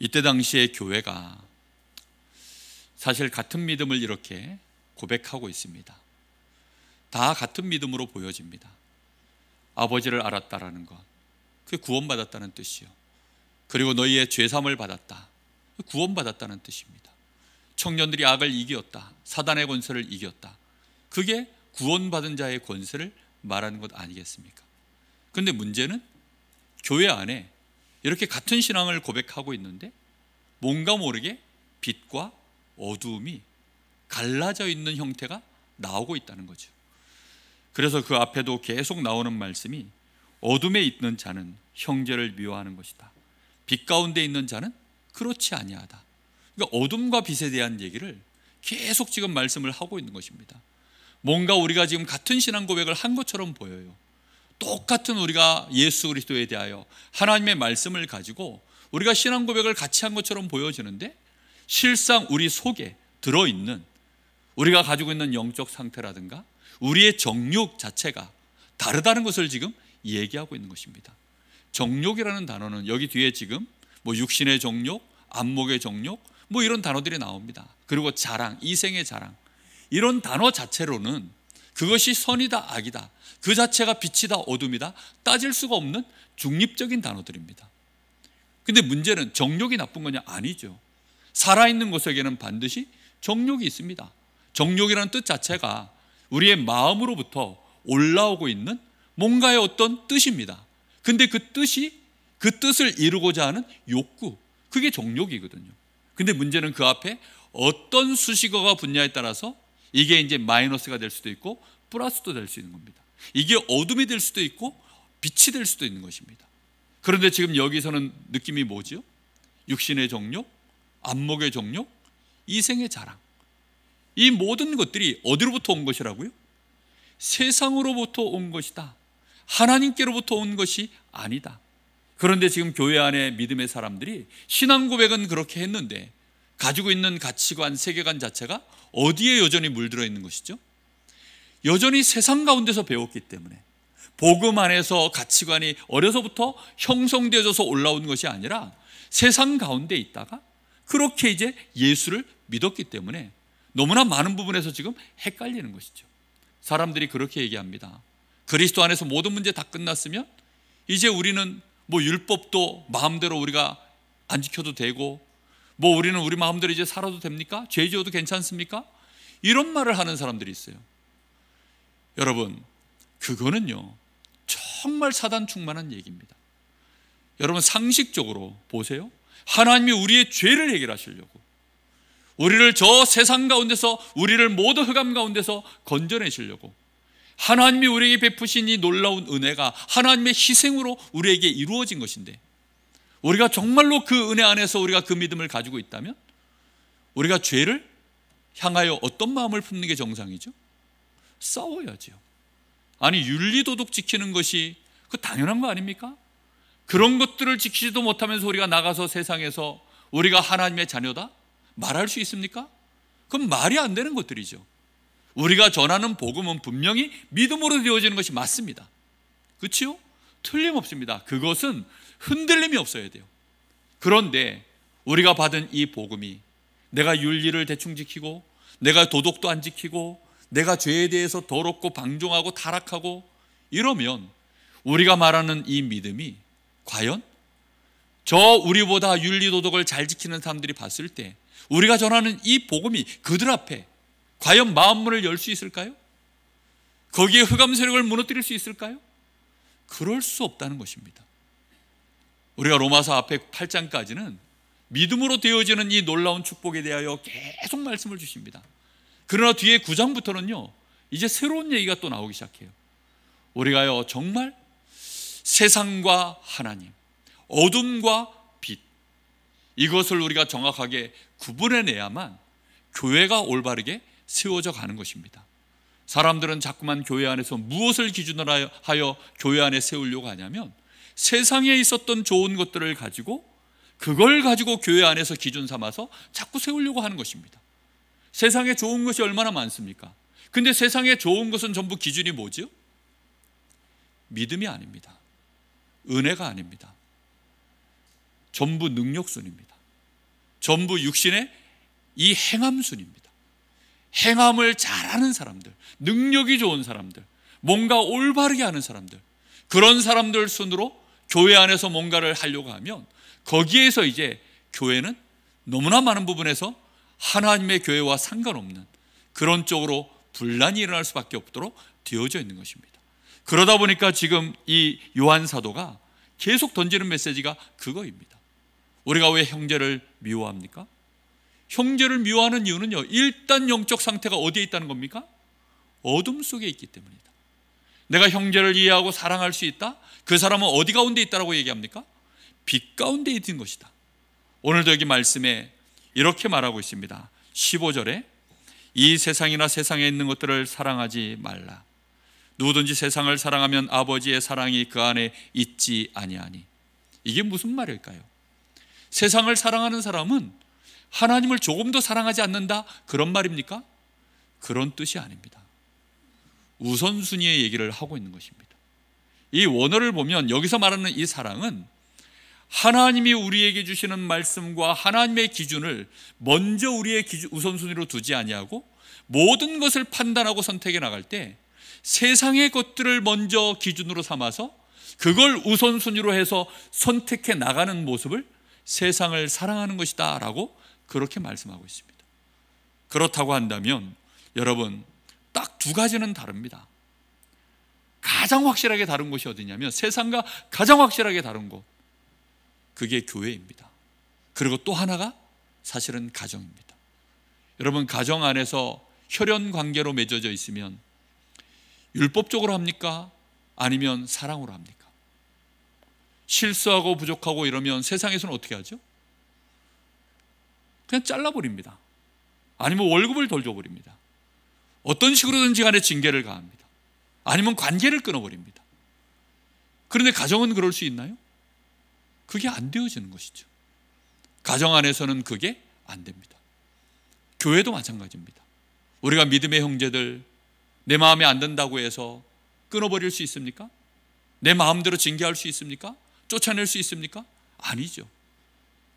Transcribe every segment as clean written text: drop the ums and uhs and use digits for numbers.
이때 당시에 교회가 사실 같은 믿음을 이렇게 고백하고 있습니다. 다 같은 믿음으로 보여집니다. 아버지를 알았다라는 것, 그게 구원받았다는 뜻이요. 그리고 너희의 죄사함을 받았다, 구원받았다는 뜻입니다. 청년들이 악을 이겼다, 사단의 권세를 이겼다, 그게 구원받은 자의 권세를 말하는 것 아니겠습니까? 그런데 문제는 교회 안에 이렇게 같은 신앙을 고백하고 있는데 뭔가 모르게 빛과 어두움이 갈라져 있는 형태가 나오고 있다는 거죠. 그래서 그 앞에도 계속 나오는 말씀이 어둠에 있는 자는 형제를 미워하는 것이다, 빛 가운데 있는 자는 그렇지 아니하다. 그러니까 어둠과 빛에 대한 얘기를 계속 지금 말씀을 하고 있는 것입니다. 뭔가 우리가 지금 같은 신앙 고백을 한 것처럼 보여요. 똑같은 우리가 예수 그리스도에 대하여 하나님의 말씀을 가지고 우리가 신앙 고백을 같이 한 것처럼 보여지는데 실상 우리 속에 들어있는 우리가 가지고 있는 영적 상태라든가 우리의 정욕 자체가 다르다는 것을 지금 얘기하고 있는 것입니다. 정욕이라는 단어는 여기 뒤에 지금 뭐 육신의 정욕, 안목의 정욕 뭐 이런 단어들이 나옵니다. 그리고 자랑, 이생의 자랑, 이런 단어 자체로는 그것이 선이다 악이다, 그 자체가 빛이다 어둠이다 따질 수가 없는 중립적인 단어들입니다. 근데 문제는 정욕이 나쁜 거냐? 아니죠. 살아있는 것에게는 반드시 정욕이 있습니다. 정욕이라는 뜻 자체가 우리의 마음으로부터 올라오고 있는 뭔가의 어떤 뜻입니다. 근데 그 뜻을 이루고자 하는 욕구, 그게 정욕이거든요. 근데 문제는 그 앞에 어떤 수식어가 붙냐에 따라서 이게 이제 마이너스가 될 수도 있고 플러스도 될 수 있는 겁니다. 이게 어둠이 될 수도 있고 빛이 될 수도 있는 것입니다. 그런데 지금 여기서는 느낌이 뭐죠? 육신의 정욕, 안목의 정욕, 이생의 자랑, 이 모든 것들이 어디로부터 온 것이라고요? 세상으로부터 온 것이다, 하나님께로부터 온 것이 아니다. 그런데 지금 교회 안에 믿음의 사람들이 신앙 고백은 그렇게 했는데 가지고 있는 가치관, 세계관 자체가 어디에 여전히 물들어 있는 것이죠? 여전히 세상 가운데서 배웠기 때문에 복음 안에서 가치관이 어려서부터 형성되어져서 올라오는 것이 아니라 세상 가운데 있다가 그렇게 이제 예수를 믿었기 때문에 너무나 많은 부분에서 지금 헷갈리는 것이죠. 사람들이 그렇게 얘기합니다. 그리스도 안에서 모든 문제 다 끝났으면 이제 우리는 뭐 율법도 마음대로 우리가 안 지켜도 되고 뭐 우리는 우리 마음대로 이제 살아도 됩니까? 죄 지어도 괜찮습니까? 이런 말을 하는 사람들이 있어요. 여러분, 그거는요 정말 사단 충만한 얘기입니다. 여러분 상식적으로 보세요. 하나님이 우리의 죄를 해결하시려고 우리를 저 세상 가운데서 우리를 모두 흑암 가운데서 건져내시려고 하나님이 우리에게 베푸신 이 놀라운 은혜가 하나님의 희생으로 우리에게 이루어진 것인데 우리가 정말로 그 은혜 안에서 우리가 그 믿음을 가지고 있다면 우리가 죄를 향하여 어떤 마음을 품는 게 정상이죠? 싸워야죠. 아니 윤리도덕 지키는 것이 그 당연한 거 아닙니까? 그런 것들을 지키지도 못하면서 우리가 나가서 세상에서 우리가 하나님의 자녀다? 말할 수 있습니까? 그건 말이 안 되는 것들이죠. 우리가 전하는 복음은 분명히 믿음으로 되어지는 것이 맞습니다. 그렇지요? 틀림없습니다. 그것은 흔들림이 없어야 돼요. 그런데 우리가 받은 이 복음이 내가 윤리를 대충 지키고 내가 도덕도 안 지키고 내가 죄에 대해서 더럽고 방종하고 타락하고 이러면 우리가 말하는 이 믿음이 과연 저 우리보다 윤리도덕을 잘 지키는 사람들이 봤을 때 우리가 전하는 이 복음이 그들 앞에 과연 마음문을 열 수 있을까요? 거기에 흑암 세력을 무너뜨릴 수 있을까요? 그럴 수 없다는 것입니다. 우리가 로마서 앞에 8장까지는 믿음으로 되어지는 이 놀라운 축복에 대하여 계속 말씀을 주십니다. 그러나 뒤에 9장부터는요 이제 새로운 얘기가 또 나오기 시작해요. 우리가요 정말 세상과 하나님, 어둠과 빛, 이것을 우리가 정확하게 구분해내야만 교회가 올바르게 세워져 가는 것입니다. 사람들은 자꾸만 교회 안에서 무엇을 기준으로 하여 교회 안에 세우려고 하냐면 세상에 있었던 좋은 것들을 가지고 그걸 가지고 교회 안에서 기준 삼아서 자꾸 세우려고 하는 것입니다. 세상에 좋은 것이 얼마나 많습니까? 근데 세상에 좋은 것은 전부 기준이 뭐죠? 믿음이 아닙니다. 은혜가 아닙니다. 전부 능력순입니다. 전부 육신의 이 행함순입니다. 행함을 잘하는 사람들, 능력이 좋은 사람들, 뭔가 올바르게 하는 사람들, 그런 사람들 순으로 교회 안에서 뭔가를 하려고 하면 거기에서 이제 교회는 너무나 많은 부분에서 하나님의 교회와 상관없는 그런 쪽으로 분란이 일어날 수밖에 없도록 되어져 있는 것입니다. 그러다 보니까 지금 이 요한 사도가 계속 던지는 메시지가 그거입니다. 우리가 왜 형제를 미워합니까? 형제를 미워하는 이유는요, 일단 영적 상태가 어디에 있다는 겁니까? 어둠 속에 있기 때문이다. 내가 형제를 이해하고 사랑할 수 있다? 그 사람은 어디 가운데 있다라고 얘기합니까? 빛 가운데 있는 것이다. 오늘도 여기 말씀에 이렇게 말하고 있습니다. 15절에 이 세상이나 세상에 있는 것들을 사랑하지 말라. 누구든지 세상을 사랑하면 아버지의 사랑이 그 안에 있지 아니하니. 이게 무슨 말일까요? 세상을 사랑하는 사람은 하나님을 조금 더 사랑하지 않는다, 그런 말입니까? 그런 뜻이 아닙니다. 우선순위의 얘기를 하고 있는 것입니다. 이 원어를 보면 여기서 말하는 이 사랑은 하나님이 우리에게 주시는 말씀과 하나님의 기준을 먼저 우리의 우선순위로 두지 아니하고 모든 것을 판단하고 선택해 나갈 때 세상의 것들을 먼저 기준으로 삼아서 그걸 우선순위로 해서 선택해 나가는 모습을 세상을 사랑하는 것이다 라고 그렇게 말씀하고 있습니다. 그렇다고 한다면 여러분, 딱 두 가지는 다릅니다. 가장 확실하게 다른 곳이 어디냐면, 세상과 가장 확실하게 다른 곳, 그게 교회입니다. 그리고 또 하나가 사실은 가정입니다. 여러분, 가정 안에서 혈연 관계로 맺어져 있으면 율법적으로 합니까? 아니면 사랑으로 합니까? 실수하고 부족하고 이러면 세상에서는 어떻게 하죠? 그냥 잘라버립니다. 아니면 월급을 덜 줘버립니다. 어떤 식으로든지 간에 징계를 가합니다. 아니면 관계를 끊어버립니다. 그런데 가정은 그럴 수 있나요? 그게 안 되어지는 것이죠. 가정 안에서는 그게 안 됩니다. 교회도 마찬가지입니다. 우리가 믿음의 형제들 내 마음에 안 든다고 해서 끊어버릴 수 있습니까? 내 마음대로 징계할 수 있습니까? 쫓아낼 수 있습니까? 아니죠.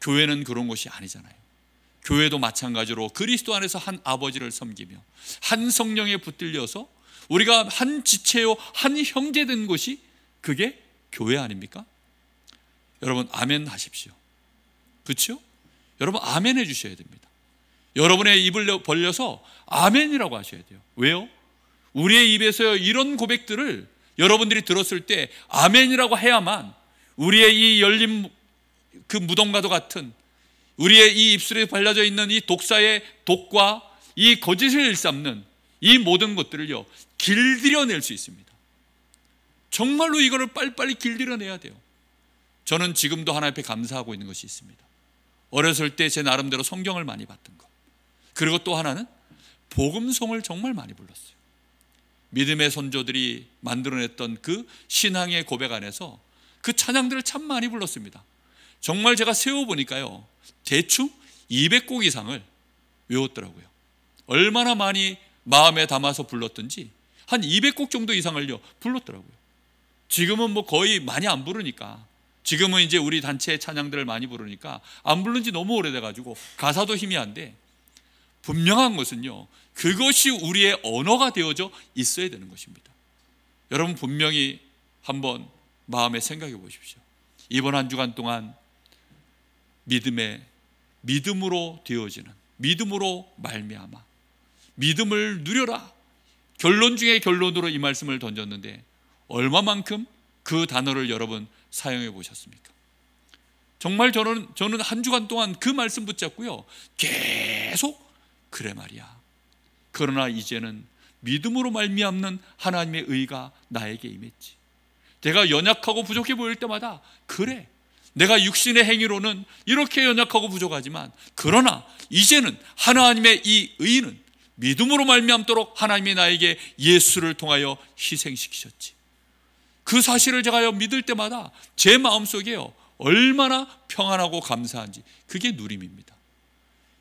교회는 그런 것이 아니잖아요. 교회도 마찬가지로 그리스도 안에서 한 아버지를 섬기며 한 성령에 붙들려서 우리가 한 지체요 한 형제 된 것이 그게 교회 아닙니까? 여러분, 아멘 하십시오. 그렇죠? 여러분, 아멘 해주셔야 됩니다. 여러분의 입을 벌려서 아멘이라고 하셔야 돼요. 왜요? 우리의 입에서 이런 고백들을 여러분들이 들었을 때 아멘이라고 해야만 우리의 이 열린 그 무덤과도 같은 우리의 이 입술에 발라져 있는 이 독사의 독과 이 거짓을 일삼는 이 모든 것들을요 길들여낼 수 있습니다. 정말로 이거를 빨리빨리 길들여내야 돼요. 저는 지금도 하나님 앞에 감사하고 있는 것이 있습니다. 어렸을 때 제 나름대로 성경을 많이 봤던 것, 그리고 또 하나는 복음송을 정말 많이 불렀어요. 믿음의 선조들이 만들어냈던 그 신앙의 고백 안에서 그 찬양들을 참 많이 불렀습니다. 정말 제가 세워보니까요 대충 200곡 이상을 외웠더라고요. 얼마나 많이 마음에 담아서 불렀던지 한 200곡 정도 이상을요 불렀더라고요. 지금은 뭐 거의 많이 안 부르니까, 지금은 이제 우리 단체의 찬양들을 많이 부르니까 안 부른 지 너무 오래돼가지고 가사도 희미한데, 분명한 것은요 그것이 우리의 언어가 되어져 있어야 되는 것입니다. 여러분, 분명히 한번 마음에 생각해 보십시오. 이번 한 주간 동안 믿음으로 되어지는, 믿음으로 말미암아 믿음을 누려라, 결론 중에 결론으로 이 말씀을 던졌는데 얼마만큼 그 단어를 여러분 사용해 보셨습니까? 정말 저는 한 주간 동안 그 말씀 붙잡고요 계속 그래 말이야, 그러나 이제는 믿음으로 말미암는 하나님의 의가 나에게 임했지. 내가 연약하고 부족해 보일 때마다 그래, 내가 육신의 행위로는 이렇게 연약하고 부족하지만 그러나 이제는 하나님의 이 의는 믿음으로 말미암도록 하나님이 나에게 예수를 통하여 희생시키셨지. 그 사실을 제가 믿을 때마다 제 마음속에요 얼마나 평안하고 감사한지, 그게 누림입니다.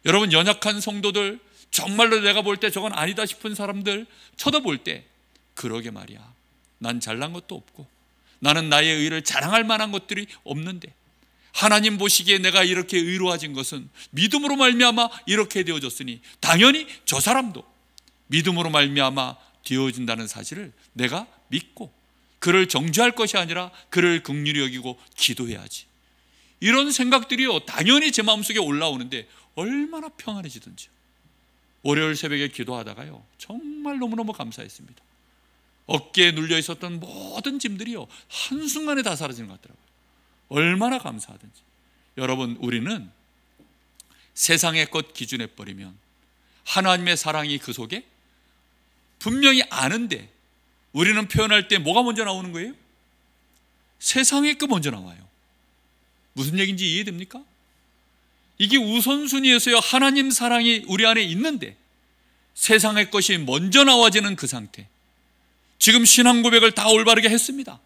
여러분, 연약한 성도들, 정말로 내가 볼 때 저건 아니다 싶은 사람들 쳐다볼 때 그러게 말이야, 난 잘난 것도 없고 나는 나의 의를 자랑할 만한 것들이 없는데 하나님 보시기에 내가 이렇게 의로워진 것은 믿음으로 말미암아 이렇게 되어졌으니 당연히 저 사람도 믿음으로 말미암아 되어진다는 사실을 내가 믿고 그를 정죄할 것이 아니라 그를 긍휼히 여기고 기도해야지. 이런 생각들이요 당연히 제 마음속에 올라오는데 얼마나 평안해지든지요. 월요일 새벽에 기도하다가요 정말 너무너무 감사했습니다. 어깨에 눌려 있었던 모든 짐들이요 한순간에 다 사라지는 것 같더라고요. 얼마나 감사하든지. 여러분, 우리는 세상의 것 기준에 버리면 하나님의 사랑이 그 속에 분명히 아는데 우리는 표현할 때 뭐가 먼저 나오는 거예요? 세상의 것 먼저 나와요. 무슨 얘기인지 이해됩니까? 이게 우선순위에서요 하나님 사랑이 우리 안에 있는데 세상의 것이 먼저 나와지는 그 상태. 지금 신앙 고백을 다 올바르게 했습니다.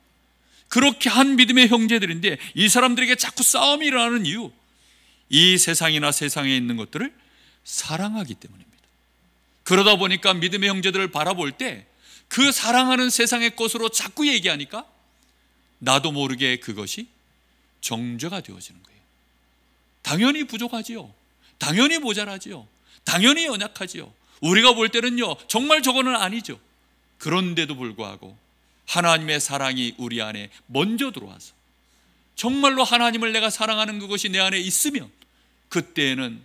그렇게 한 믿음의 형제들인데 이 사람들에게 자꾸 싸움이 일어나는 이유, 이 세상이나 세상에 있는 것들을 사랑하기 때문입니다. 그러다 보니까 믿음의 형제들을 바라볼 때 그 사랑하는 세상의 것으로 자꾸 얘기하니까 나도 모르게 그것이 정죄가 되어지는 거예요. 당연히 부족하지요. 당연히 모자라지요. 당연히 연약하지요. 우리가 볼 때는요 정말 저거는 아니죠. 그런데도 불구하고 하나님의 사랑이 우리 안에 먼저 들어와서 정말로 하나님을 내가 사랑하는 그것이 내 안에 있으면 그때에는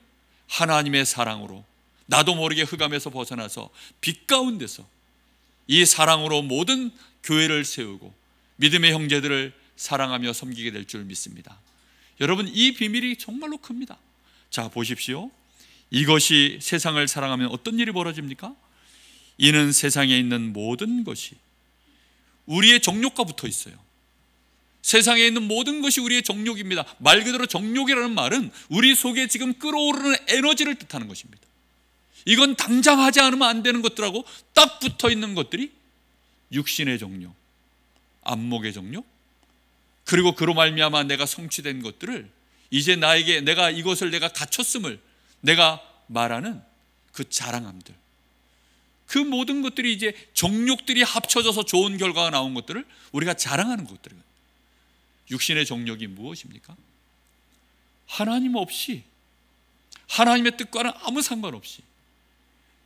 하나님의 사랑으로 나도 모르게 흑암에서 벗어나서 빛 가운데서 이 사랑으로 모든 교회를 세우고 믿음의 형제들을 사랑하며 섬기게 될 줄 믿습니다. 여러분, 이 비밀이 정말로 큽니다. 자, 보십시오. 이것이 세상을 사랑하면 어떤 일이 벌어집니까? 이는 세상에 있는 모든 것이 우리의 정욕과 붙어 있어요. 세상에 있는 모든 것이 우리의 정욕입니다. 말 그대로 정욕이라는 말은 우리 속에 지금 끓어오르는 에너지를 뜻하는 것입니다. 이건 당장 하지 않으면 안 되는 것들하고 딱 붙어 있는 것들이 육신의 정욕, 안목의 정욕, 그리고 그로 말미암아 내가 성취된 것들을 이제 나에게 내가 이것을 내가 갖췄음을 내가 말하는 그 자랑함들, 그 모든 것들이 이제 정욕들이 합쳐져서 좋은 결과가 나온 것들을 우리가 자랑하는 것들이거든요. 육신의 정욕이 무엇입니까? 하나님 없이, 하나님의 뜻과는 아무 상관없이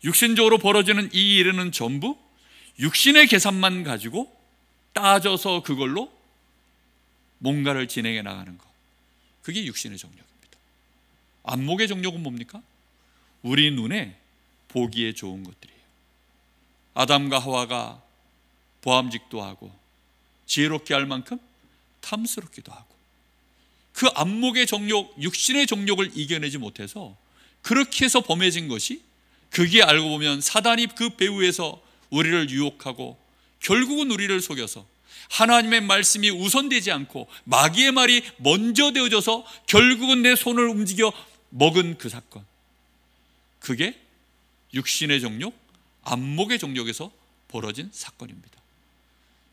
육신적으로 벌어지는 이 일은 전부 육신의 계산만 가지고 따져서 그걸로 뭔가를 진행해 나가는 것, 그게 육신의 정욕입니다. 안목의 정욕은 뭡니까? 우리 눈에 보기에 좋은 것들이에요. 아담과 하와가 보암직도 하고 지혜롭게 할 만큼 탐스럽기도 하고, 그 안목의 정욕, 육신의 정욕을 이겨내지 못해서 그렇게 해서 범해진 것이, 그게 알고 보면 사단이 그 배후에서 우리를 유혹하고 결국은 우리를 속여서 하나님의 말씀이 우선되지 않고 마귀의 말이 먼저 되어져서 결국은 내 손을 움직여 먹은 그 사건, 그게 육신의 정욕, 안목의 정욕에서 벌어진 사건입니다.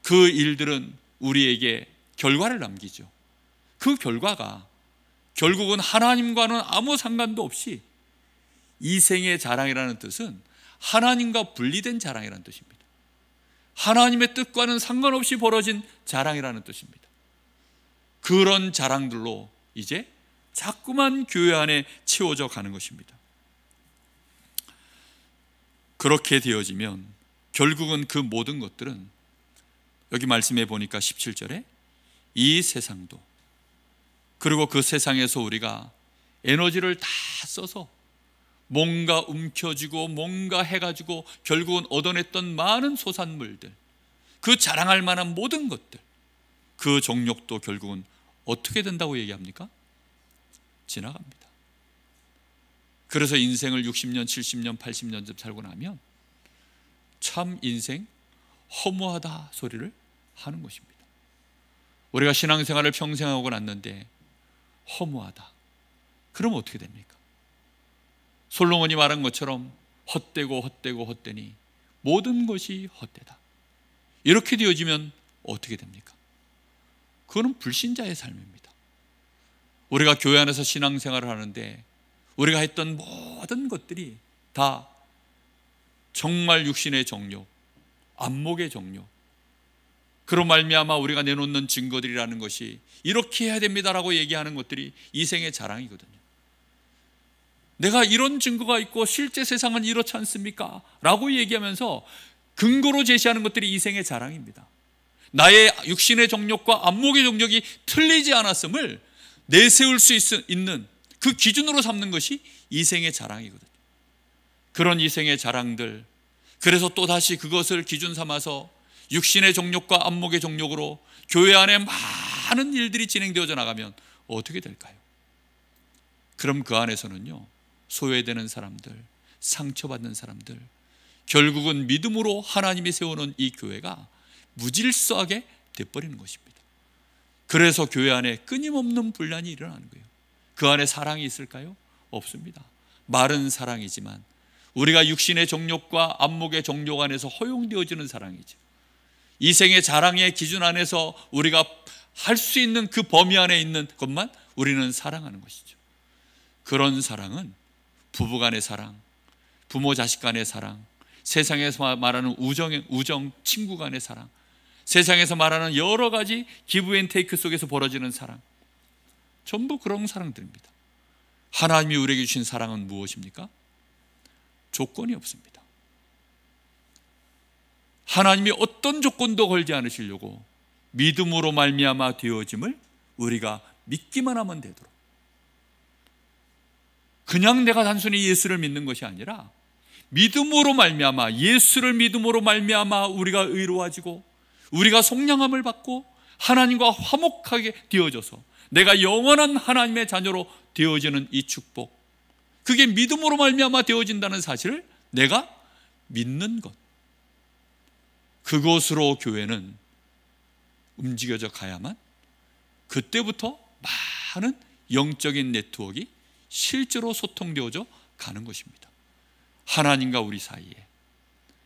그 일들은 우리에게 결과를 남기죠. 그 결과가 결국은 하나님과는 아무 상관도 없이 이생의 자랑이라는 뜻은 하나님과 분리된 자랑이라는 뜻입니다. 하나님의 뜻과는 상관없이 벌어진 자랑이라는 뜻입니다. 그런 자랑들로 이제 자꾸만 교회 안에 채워져 가는 것입니다. 그렇게 되어지면 결국은 그 모든 것들은 여기 말씀해 보니까 17절에 이 세상도, 그리고 그 세상에서 우리가 에너지를 다 써서 뭔가 움켜쥐고 뭔가 해가지고 결국은 얻어냈던 많은 소산물들, 그 자랑할 만한 모든 것들, 그 정욕도 결국은 어떻게 된다고 얘기합니까? 지나갑니다. 그래서 인생을 60년, 70년, 80년쯤 살고 나면 참 인생 허무하다 소리를 하는 것입니다. 우리가 신앙생활을 평생 하고 났는데 허무하다, 그럼 어떻게 됩니까? 솔로몬이 말한 것처럼 헛되고 헛되고 헛되니 모든 것이 헛되다, 이렇게 되어지면 어떻게 됩니까? 그거는 불신자의 삶입니다. 우리가 교회 안에서 신앙생활을 하는데 우리가 했던 모든 것들이 다 정말 육신의 정욕, 안목의 정욕, 그로 말미암아 우리가 내놓는 증거들이라는 것이 이렇게 해야 됩니다라고 얘기하는 것들이 이생의 자랑이거든요. 내가 이런 증거가 있고 실제 세상은 이렇지 않습니까? 라고 얘기하면서 근거로 제시하는 것들이 이생의 자랑입니다. 나의 육신의 정욕과 안목의 정욕이 틀리지 않았음을 내세울 수 있는 그 기준으로 삼는 것이 이생의 자랑이거든요. 그런 이생의 자랑들, 그래서 또다시 그것을 기준 삼아서 육신의 정욕과 안목의 정욕으로 교회 안에 많은 일들이 진행되어져 나가면 어떻게 될까요? 그럼 그 안에서는요, 소외되는 사람들, 상처받는 사람들, 결국은 믿음으로 하나님이 세우는 이 교회가 무질서하게 돼버리는 것입니다. 그래서 교회 안에 끊임없는 분란이 일어나는 거예요. 그 안에 사랑이 있을까요? 없습니다. 말은 사랑이지만 우리가 육신의 정욕과 안목의 정욕 안에서 허용되어지는 사랑이죠. 이생의 자랑의 기준 안에서 우리가 할 수 있는 그 범위 안에 있는 것만 우리는 사랑하는 것이죠. 그런 사랑은 부부 간의 사랑, 부모 자식 간의 사랑, 세상에서 말하는 우정 친구 간의 사랑, 세상에서 말하는 여러 가지 기브 앤 테이크 속에서 벌어지는 사랑, 전부 그런 사랑들입니다. 하나님이 우리에게 주신 사랑은 무엇입니까? 조건이 없습니다. 하나님이 어떤 조건도 걸지 않으시려고 믿음으로 말미암아 되어짐을 우리가 믿기만 하면 되도록, 그냥 내가 단순히 예수를 믿는 것이 아니라 믿음으로 말미암아, 예수를 믿음으로 말미암아 우리가 의로워지고 우리가 속량함을 받고 하나님과 화목하게 되어져서 내가 영원한 하나님의 자녀로 되어지는 이 축복, 그게 믿음으로 말미암아 되어진다는 사실을 내가 믿는 것, 그것으로 교회는 움직여져 가야만 그때부터 많은 영적인 네트워크가 실제로 소통되어져 가는 것입니다. 하나님과 우리 사이에,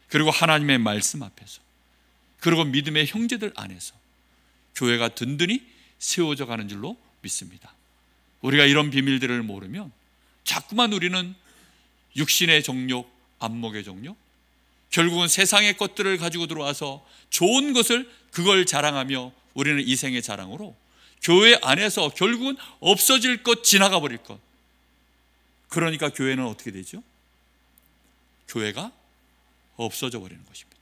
그리고 하나님의 말씀 앞에서, 그리고 믿음의 형제들 안에서 교회가 든든히 세워져 가는 줄로 믿습니다. 우리가 이런 비밀들을 모르면 자꾸만 우리는 육신의 정욕, 안목의 정욕, 결국은 세상의 것들을 가지고 들어와서 좋은 것을 그걸 자랑하며 우리는 이생의 자랑으로 교회 안에서 결국은 없어질 것, 지나가 버릴 것, 그러니까 교회는 어떻게 되죠? 교회가 없어져 버리는 것입니다.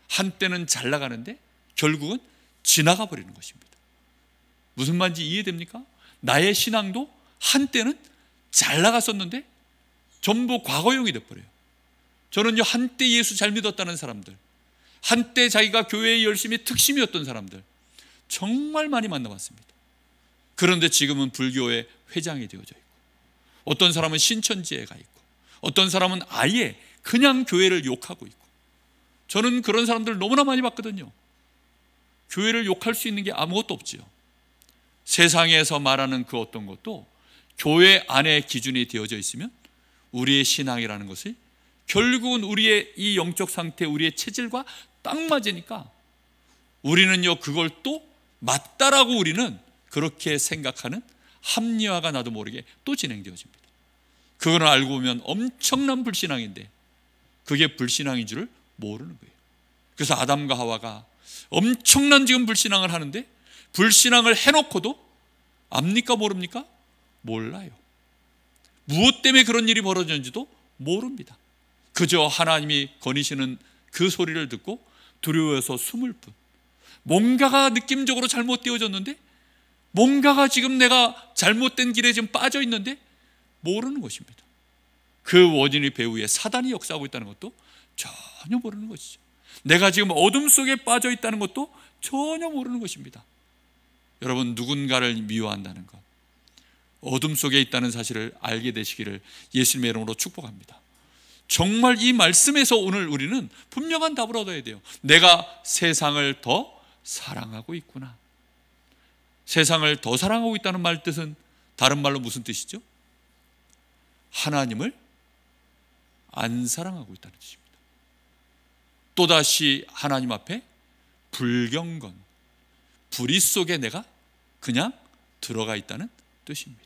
한때는 잘 나가는데 결국은 지나가 버리는 것입니다. 무슨 말인지 이해됩니까? 나의 신앙도 한때는 잘 나갔었는데 전부 과거형이 돼버려요. 저는요, 한때 예수 잘 믿었다는 사람들, 한때 자기가 교회에 열심히 특심이었던 사람들 정말 많이 만나봤습니다. 그런데 지금은 불교의 회장이 되어져 있고, 어떤 사람은 신천지에 가 있고, 어떤 사람은 아예 그냥 교회를 욕하고 있고, 저는 그런 사람들 너무나 많이 봤거든요. 교회를 욕할 수 있는 게 아무것도 없지요. 세상에서 말하는 그 어떤 것도 교회 안에 기준이 되어져 있으면 우리의 신앙이라는 것이 결국은 우리의 이 영적 상태, 우리의 체질과 딱 맞으니까 우리는요, 그걸 또 맞다라고 우리는 그렇게 생각하는 합리화가 나도 모르게 또 진행되어집니다. 그걸 알고 보면 엄청난 불신앙인데 그게 불신앙인 줄을 모르는 거예요. 그래서 아담과 하와가 엄청난 지금 불신앙을 하는데 불신앙을 해놓고도 압니까 모릅니까? 몰라요. 무엇 때문에 그런 일이 벌어졌는지도 모릅니다. 그저 하나님이 거니시는 그 소리를 듣고 두려워서 숨을 뿐. 뭔가가 느낌적으로 잘못되어졌는데, 뭔가가 지금 내가 잘못된 길에 지금 빠져 있는데 모르는 것입니다. 그 원인의 배후에 사단이 역사하고 있다는 것도 전혀 모르는 것이죠. 내가 지금 어둠 속에 빠져 있다는 것도 전혀 모르는 것입니다. 여러분, 누군가를 미워한다는 것, 어둠 속에 있다는 사실을 알게 되시기를 예수님의 이름으로 축복합니다. 정말 이 말씀에서 오늘 우리는 분명한 답을 얻어야 돼요. 내가 세상을 더 사랑하고 있구나. 세상을 더 사랑하고 있다는 말 뜻은 다른 말로 무슨 뜻이죠? 하나님을 안 사랑하고 있다는 뜻입니다. 또다시 하나님 앞에 불경건, 불의 속에 내가 그냥 들어가 있다는 뜻입니다.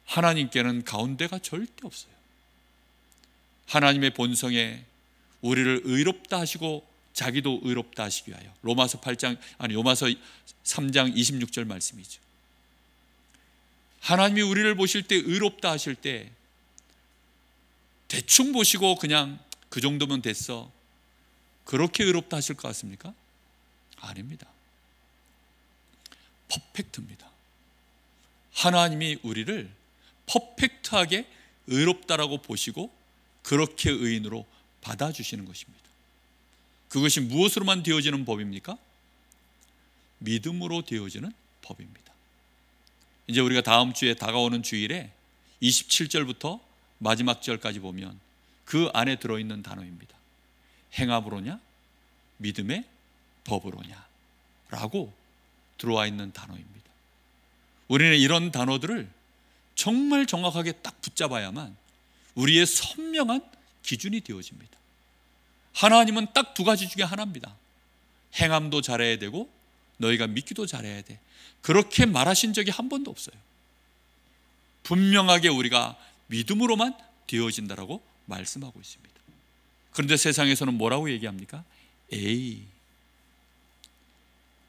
하나님께는 가운데가 절대 없어요. 하나님의 본성에 우리를 의롭다 하시고 자기도 의롭다 하시기 위하여. 요마서 3장 26절 말씀이죠. 하나님이 우리를 보실 때 의롭다 하실 때 대충 보시고 그냥 그 정도면 됐어, 그렇게 의롭다 하실 것 같습니까? 아닙니다. 퍼펙트입니다. 하나님이 우리를 퍼펙트하게 의롭다라고 보시고 그렇게 의인으로 받아주시는 것입니다. 그것이 무엇으로만 되어지는 법입니까? 믿음으로 되어지는 법입니다. 이제 우리가 다음 주에 다가오는 주일에 27절부터 마지막 절까지 보면 그 안에 들어있는 단어입니다. 행함으로냐 믿음의 법으로냐 라고 들어와 있는 단어입니다. 우리는 이런 단어들을 정말 정확하게 딱 붙잡아야만 우리의 선명한 기준이 되어집니다. 하나님은 딱 두 가지 중에 하나입니다. 행함도 잘해야 되고 너희가 믿기도 잘해야 돼. 그렇게 말하신 적이 한 번도 없어요. 분명하게 우리가 믿음으로만 되어진다라고 말씀하고 있습니다. 그런데 세상에서는 뭐라고 얘기합니까? 에이,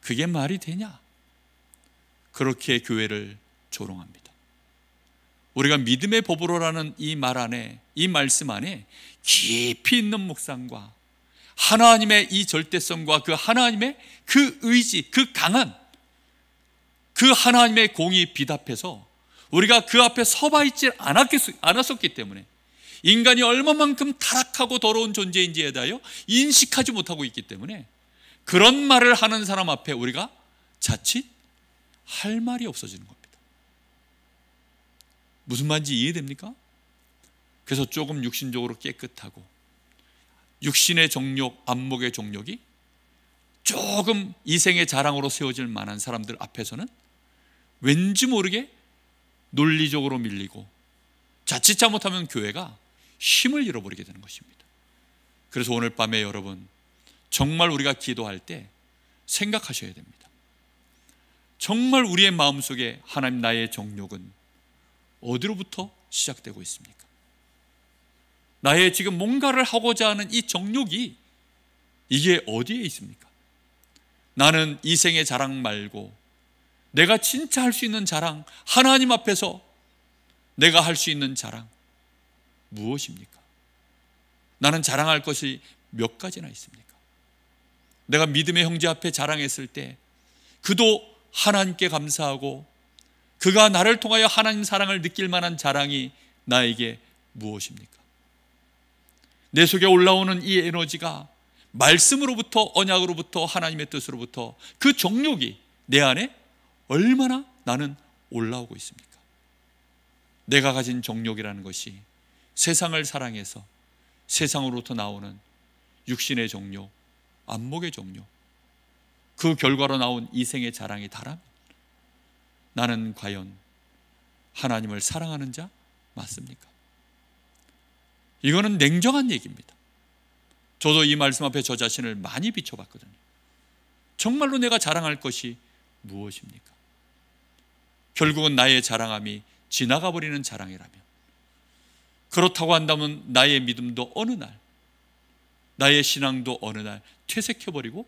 그게 말이 되냐? 그렇게 교회를 조롱합니다. 우리가 믿음의 법으로라는 이 말 안에, 이 말씀 안에 깊이 있는 묵상과 하나님의 이 절대성과 그 하나님의 그 의지, 그 강한 그 하나님의 공이 비답해서 우리가 그 앞에 서봐 있지 않았었기 때문에 인간이 얼마만큼 타락하고 더러운 존재인지에 대하여 인식하지 못하고 있기 때문에 그런 말을 하는 사람 앞에 우리가 자칫 할 말이 없어지는 겁니다. 무슨 말인지 이해됩니까? 그래서 조금 육신적으로 깨끗하고 육신의 정욕, 안목의 정욕이 조금 이생의 자랑으로 세워질 만한 사람들 앞에서는 왠지 모르게 논리적으로 밀리고 자칫 잘못하면 교회가 힘을 잃어버리게 되는 것입니다. 그래서 오늘 밤에 여러분 정말 우리가 기도할 때 생각하셔야 됩니다. 정말 우리의 마음속에 하나님 나의 정욕은 어디로부터 시작되고 있습니까? 나의 지금 뭔가를 하고자 하는 이 정욕이 이게 어디에 있습니까? 나는 이생의 자랑 말고 내가 진짜 할 수 있는 자랑, 하나님 앞에서 내가 할 수 있는 자랑 무엇입니까? 나는 자랑할 것이 몇 가지나 있습니까? 내가 믿음의 형제 앞에 자랑했을 때 그도 하나님께 감사하고 그가 나를 통하여 하나님 사랑을 느낄 만한 자랑이 나에게 무엇입니까? 내 속에 올라오는 이 에너지가 말씀으로부터, 언약으로부터, 하나님의 뜻으로부터 그 정욕이 내 안에 얼마나 나는 올라오고 있습니까? 내가 가진 정욕이라는 것이 세상을 사랑해서 세상으로부터 나오는 육신의 정욕, 안목의 정욕, 그 결과로 나온 이생의 자랑이 다라면 나는 과연 하나님을 사랑하는 자 맞습니까? 이거는 냉정한 얘기입니다. 저도 이 말씀 앞에 저 자신을 많이 비춰봤거든요. 정말로 내가 자랑할 것이 무엇입니까? 결국은 나의 자랑함이 지나가 버리는 자랑이라면, 그렇다고 한다면 나의 믿음도 어느 날, 나의 신앙도 어느 날 퇴색해버리고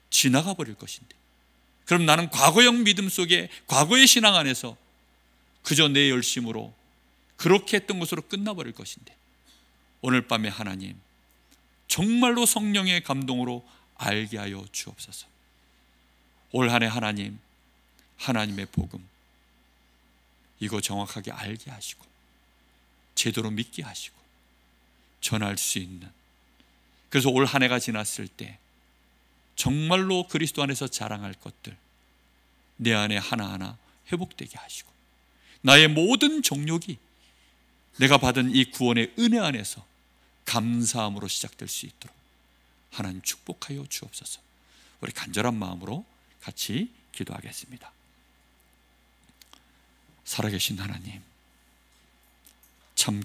지나가 버릴 것인데, 그럼 나는 과거형 믿음 속에, 과거의 신앙 안에서 그저 내 열심으로 그렇게 했던 것으로 끝나버릴 것인데, 오늘 밤에 하나님 정말로 성령의 감동으로 알게 하여 주옵소서. 올 한 해 하나님, 하나님의 복음 이거 정확하게 알게 하시고 제대로 믿게 하시고 전할 수 있는, 그래서 올 한 해가 지났을 때 정말로 그리스도 안에서 자랑할 것들 내 안에 하나하나 회복되게 하시고 나의 모든 정욕이 내가 받은 이 구원의 은혜 안에서 감사함으로 시작될 수 있도록 하나님 축복하여 주옵소서. 우리 간절한 마음으로 같이 기도하겠습니다. 살아계신 하나님, 참